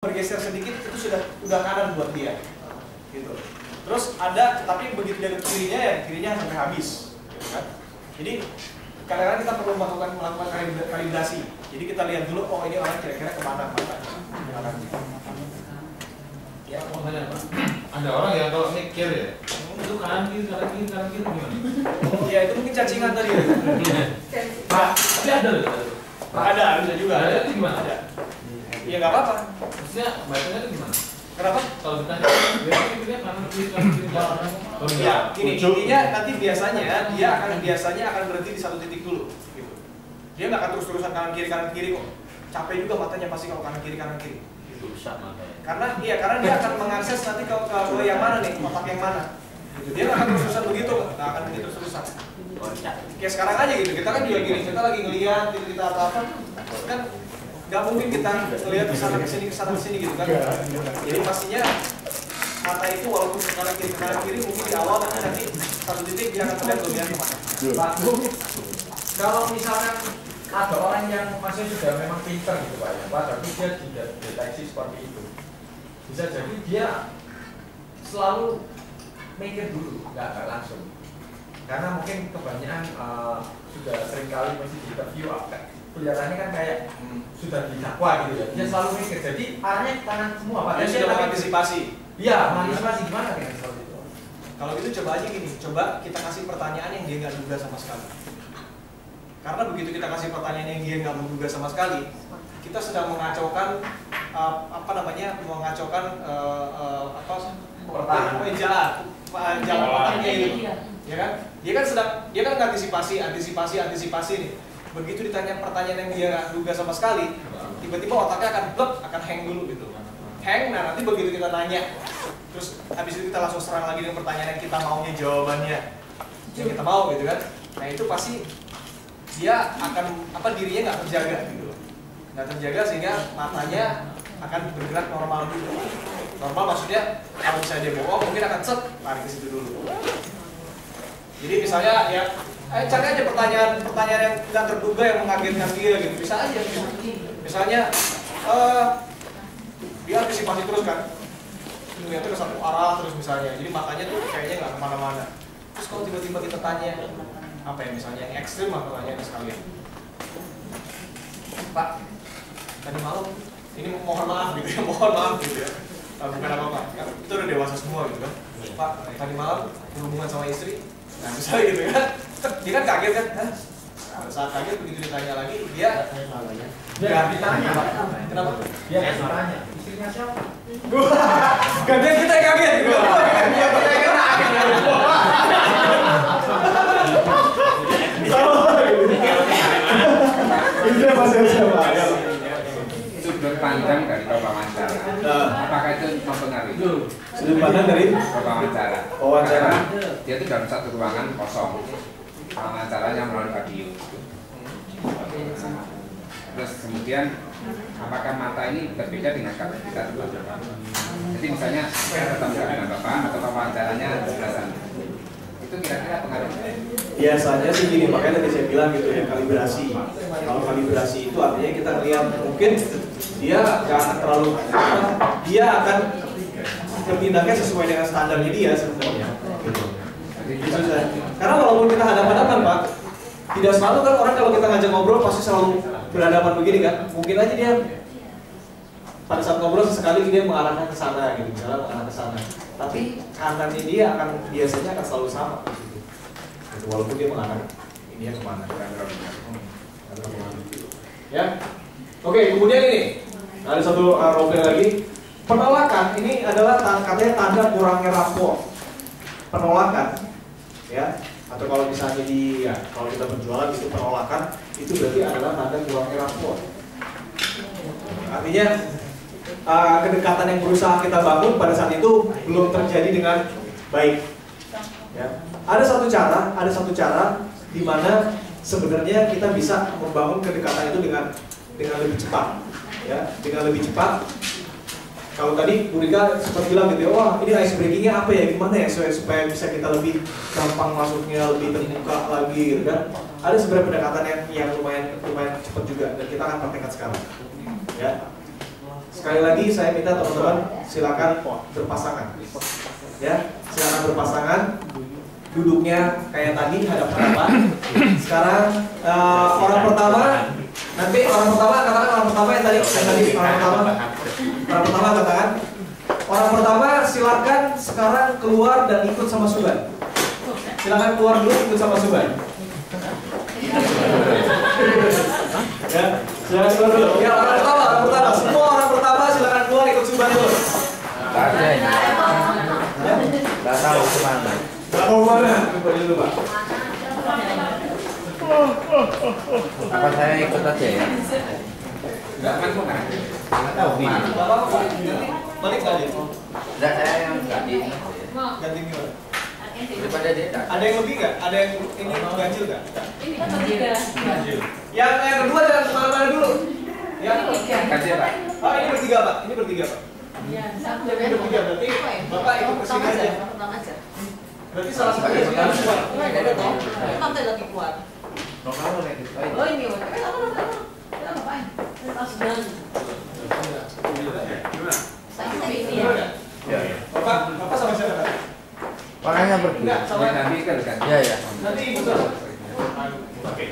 bergeser sedikit itu sudah kanan buat dia gitu. Terus ada, tapi begitu dari kirinya ya kirinya sampai habis gitu kan. Jadi kadang-kadang kita perlu melakukan kalibrasi. Jadi kita lihat dulu, oh ini orang kira-kira kemana matanya. Ya, mau tanya Pak. Ada orang yang kalau mikir ya, itu kanan kiri gimana? Oh ya itu mungkin cacingan tadi ya. Pak, tapi ada loh. Ada bisa juga. Ada itu gimana? Ada. Ya nggak apa-apa. Maksudnya bacanya itu gimana? Kenapa? Kalau ditanya, biasanya kanan kiri Ya, gini, intinya nanti biasanya akan berhenti di satu titik dulu gitu. Dia nggak akan terus-terusan kanan kiri kok. Capek juga matanya pasti kalau kanan kiri. Rusak matanya. Karena dia akan mengakses nanti ke yang mana nih, otak yang mana. Gitu. Dia nggak akan terus-terusan begitu, nggak akan begitu terus-terusan. Kayak sekarang aja gitu, kita kan juga gini, kita lagi ngelihat kita apa kan nggak mungkin kita ngelihat kesana kesini gitu kan. Jadi pastinya mata itu walaupun ke kanan kiri mungkin di awal nanti satu titik dia akan terlihat lebih kemana. Pak, kalau misalkan ada orang yang masih sudah memang pintar gitu Pak ya, Pak, tapi dia tidak deteksi seperti itu, bisa jadi dia selalu mikir dulu, nggak langsung, karena mungkin kebanyakan sudah seringkali masih di interview kelihatannya kan kayak sudah didakwa gitu ya, dia selalu mikir, jadi arahnya ke kanan semua Pak. Dia sudah mengantisipasi. Iya, mengantisipasi gimana dengan seperti itu? Kalau gitu coba aja gini, coba kita kasih pertanyaan yang dia nggak duga sama sekali. Karena begitu kita kasih pertanyaan yang dia nggak menduga sama sekali, kita sedang mengacaukan jalan otaknya itu, ya kan? Dia kan antisipasi nih. Begitu ditanya pertanyaan yang dia nggak duga sama sekali, tiba-tiba otaknya akan hang dulu gitu. Hang, nah nanti begitu kita nanya, terus habis itu kita langsung serang lagi dengan pertanyaan yang kita maunya jawabannya, yang kita mau gitu kan? Nah itu pasti dia akan dirinya nggak terjaga gitu, nggak terjaga sehingga matanya akan bergerak normal dulu. Normal maksudnya kalau misalnya dia bohong mungkin akan lari ke situ dulu. Jadi misalnya ya cari aja pertanyaan yang nggak terduga yang mengagetkan dia gitu, bisa aja gitu. Misalnya dia antisipasi terus kan, ngeliatnya ke satu arah terus misalnya, jadi matanya tuh kayaknya nggak kemana-mana. Terus kalau tiba-tiba kita tanya apa ya, misalnya yang ekstrim lah pertanyaan sekalian, Pak, tadi malam ini mohon maaf gitu ya, bukan apa-apa, kan itu udah dewasa semua gitu kan. Pak, tadi malam berhubungan sama istri, nah misalnya gitu kan, dia kan kaget kan, saat kaget begitu ditanya lagi, dia nggak ditanya, Pak. Kenapa? Dia ditanya, istrinya siapa? Gantian kita yang kaget gitu. Sudut pandang dari wawancara, apakah itu mempengaruhi? Sudut pandang dari wawancara. Dia itu dalam satu ruangan kosong, wawancaranya melalui audio. Terus kemudian apakah mata ini berbeda dengan kalau kita terbang? Jadi misalnya saya ketemu dengan Bapak atau wawancaranya sebelasan, itu kira-kira pengaruhnya? Biasanya sih gini, makanya tadi saya bilang gitu ya, kalibrasi. Kalau kalibrasi itu artinya kita lihat mungkin dia akan bertindaknya sesuai dengan standarnya dia sebenarnya. Gitu. Karena walaupun kita hadapan-hadapan Pak, tidak selalu kan orang kalau kita ngajak ngobrol pasti selalu berhadapan begini kan. Mungkin aja dia pada saat ngobrol sesekali dia mengarahkan ke sana gitu, misalnya mengarah ke sana. Tapi kanannya dia biasanya akan selalu sama. Gitu. Walaupun dia mengarah ini ya kemana? Ya. Oke, kemudian ini ada satu role lagi. Penolakan ini adalah katanya tanda kurangnya rapor. Penolakan, ya. Atau kalau misalnya kalau kita berjualan itu penolakan itu berarti adalah tanda kurangnya rapor. Artinya kedekatan yang berusaha kita bangun pada saat itu belum terjadi dengan baik. Ya. Ada satu cara di mana sebenarnya kita bisa membangun kedekatan itu dengan lebih cepat. Ya, dengan lebih cepat. Kalau tadi Bu Rika sempat bilang gitu ya, wah ini ice breakingnya apa ya, gimana ya supaya bisa kita lebih gampang masuknya, lebih terbuka lagi gitu kan. Ada sebenarnya pendekatan yang lumayan cepat juga dan kita akan praktekkan sekarang. Ya. Sekali lagi saya minta teman-teman silakan berpasangan. Ya, silakan berpasangan. Duduknya kayak tadi hadap hadapan. Sekarang orang pertama, nanti orang pertama katakan orang pertama yang tadi orang pertama katakan. Orang pertama silakan sekarang keluar dan ikut sama Suban. Silakan keluar dulu ikut sama Suban. Ya, silakan keluar dulu. Ya, orang pertama. Semua orang pertama silakan keluar ikut Suban dulu. Gak ada ini. Ya, Gak tahu kemana. nggak mau mana? Coba dulu Pak. Apa saya ikut aja ya? Enggak masuk kan? Nggak tahu ini. Bapak balik nggak dia? Enggak, saya yang ganti. Ganti gimana? Daripada dia tak. Ada yang lebih nggak? Ada yang ini ganjil nggak? Ini kan bertiga. Yang kedua jangan kemana-mana dulu. Yang Kasih Pak. oh ini bertiga Pak. Ini bertiga Pak. Iya, satu Ini bertiga berarti Bapak ikut ke sini aja. Berarti salah satu yang harus keluar. Nanti lagi keluar. Kalau kamu kayak gitu. Oh ini, kita ngapain? Kita sedang. Saya ini ya. Ya. Bapak sama siapa tadi? Makanya pergi. Enggak, sama Ya, nanti kan kan. Iya ya. nanti ibu sama. Oke.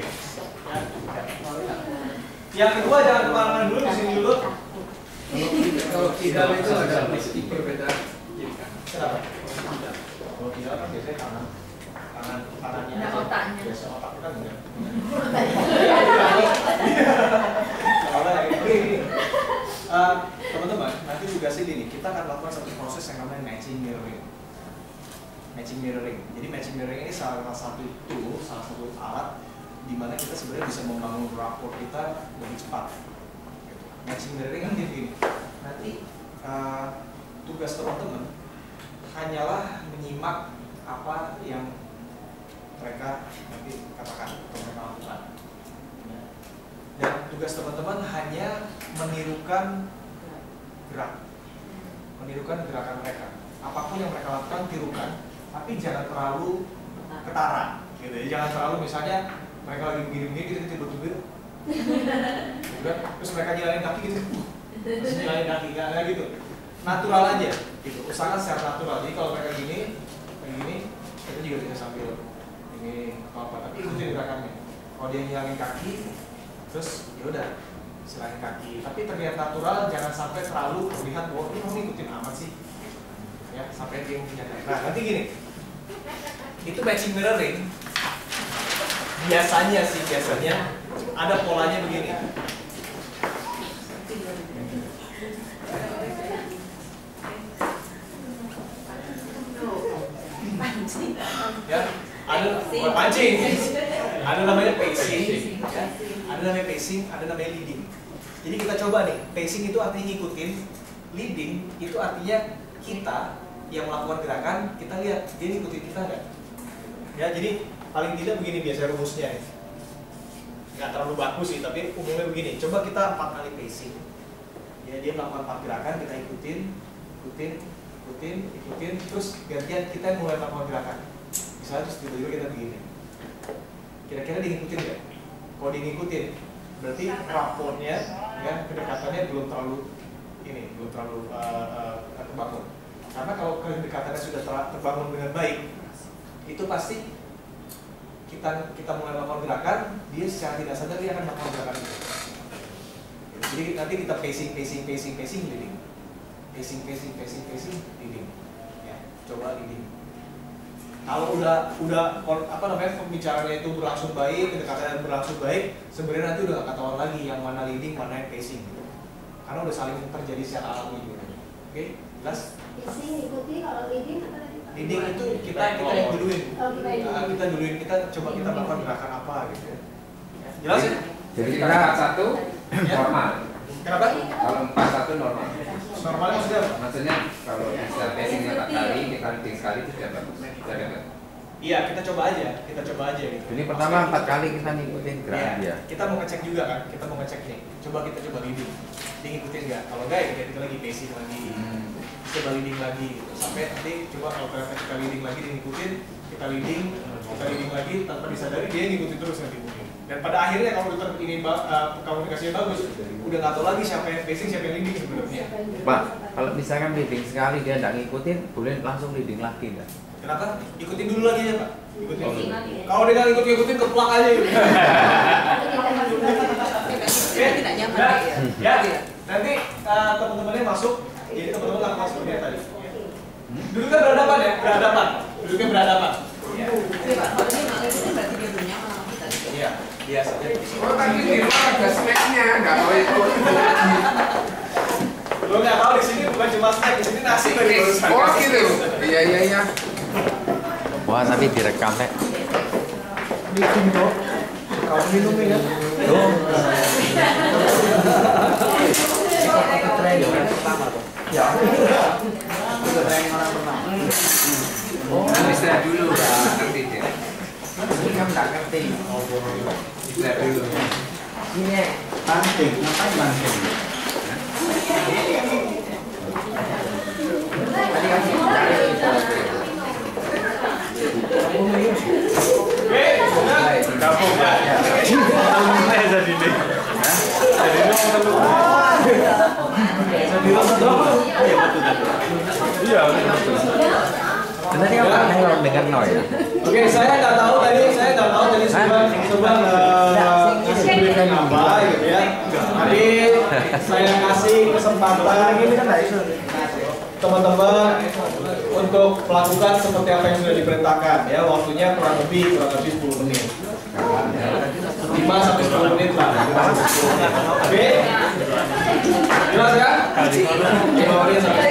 Yang kedua jangan kemana-mana dulu, di sini dulu. Kalau tidak itu ada mesti perbedaan. Kenapa? Kalau tidak kan biasanya tangannya. Ada aja. otaknya. Biasa otak kita enggak. Soalnya ini. Teman-teman, nanti juga sih ini kita akan lakukan satu proses yang namanya matching mirroring. Matching mirroring. Jadi matching mirroring ini salah satu tool, salah satu alat di mana kita sebenarnya bisa membangun rapport kita lebih cepat. Matching mirroring kan gini. Nanti tugas teman-teman hanyalah menyimak apa yang mereka nanti katakan atau mereka lakukan. Dan tugas teman-teman hanya menirukan menirukan gerakan mereka. Apapun yang mereka lakukan tirukan, tapi jangan terlalu ketara. Gitu ya. Jangan terlalu misalnya mereka lagi begini-begini kita tiba-tiba terus mereka jalanin kaki gitu. Terus jalanin kaki enggak gitu. Natural aja gitu. Usahakan secara natural. Jadi kalau mereka gini, kita juga bisa sambil ini atau apa, tapi ikutin gerakannya. Kalau dia ngilangin kaki, terus ya udah silangin kaki. Tapi terlihat natural, jangan sampai terlalu terlihat bahwa ini kamu ikutin amat sih. Ya, sampai dia menyadari. Nah, nanti gini. Itu matching mirroring. Biasanya ada polanya begini. Ya, ada pancing. Ada namanya pacing. Ya. Ada namanya pacing, ada namanya leading. Jadi kita coba nih, pacing itu artinya ngikutin, leading itu artinya kita yang melakukan gerakan, kita lihat dia ngikutin kita nggak. Ya, jadi paling tidak begini biasa rumusnya nih. Nggak terlalu bagus sih, tapi umumnya begini. Coba kita 4 kali pacing. Ya, dia melakukan 4 gerakan, kita ikutin, terus gantian kita yang mulai melakukan gerakan. Misalnya terus tiba-tiba kita begini. Kira-kira diikutin nggak? Kalau diikutin, berarti rapportnya, ya kedekatannya belum terlalu terbangun. Karena kalau kedekatannya sudah terbangun dengan baik, itu pasti kita mulai melakukan gerakan, dia secara tidak sadar dia akan melakukan gerakan itu. Jadi nanti kita pacing, leading. Pacing, leading. Ya, coba leading. Kalau udah pembicaraannya itu berlangsung baik, kedekatannya berlangsung baik, sebenarnya nanti udah gak ketahuan lagi yang mana leading, mana yang pacing gitu. Karena udah saling terjadi secara alami gitu. Oke, jelas? Pacing ikuti, kalau leading apa tadi? Leading itu kita yang duluin. Kita duluin, kita coba kita melakukan gerakan apa gitu ya. Jelas ya? Jadi kalau 4-1 normal. Kenapa? Kalau 4-1 normal. Normalnya maksudnya apa? Maksudnya kalau bisa pacingnya 4 kali, kita leading sekali itu sudah bagus. Sudah dapat. Iya, kita coba aja gitu. Ini pertama 4 kali kita ngikutin gerakan dia. Kita mau ngecek juga kan, kita mau ngecek nih. Coba leading. Dia ngikutin nggak? Kalau nggak ya kita lagi pacing lagi. Coba leading lagi gitu. Sampai nanti coba kalau ternyata kita leading lagi dia ngikutin, kita leading lagi tanpa disadari dia ngikutin terus nanti mungkin. Dan pada akhirnya kalau ini komunikasinya bagus, udah nggak tahu lagi siapa yang facing, siapa yang leading sebenarnya. Pak, kalau misalkan leading sekali dia nggak ngikutin, boleh langsung leading lagi nggak? Kenapa? Ikutin dulu lagi ya Pak. Ikutin dulu. Lagi ya. Kalau dia nggak ikutin keplak aja gitu. Tidak nyaman ya. Ya, nanti teman-temannya masuk, jadi teman-teman lakukan seperti yang tadi. Duduknya berhadapan ya, berhadapan. Duduknya berhadapan. Ya. Oke Pak, kalau dia nggak ngikutin berarti dia belum nyaman sama kita. Iya, biasa. Oh tadi di rumah ada snacknya, nggak mau ikut. Lo nggak tahu di sini bukan cuma snack, di sini nasi dari barusan. Oh gitu. Iya. Wah, tapi direkam nek. Bikin kok. Kamu minum ya? Tuh. Ya. Kan istirahat dulu, nanti deh. Ini kan nggak ngerti. Istirahat dulu. Ini banting, ngapain banting? Tadi kan cari itu. Gabung ya. Jadi ini. Jadi ini iya betul. Sebenarnya apa nih kalau dengar no ya? Oke, saya nggak tahu tadi coba memberikan apa gitu ya. Tapi saya kasih kesempatan teman-teman untuk melakukan seperti apa yang sudah diperintahkan ya. Waktunya kurang lebih 10 menit. 5 sampai 10 menit lah. Oke. Jelas ya? 5 menit sampai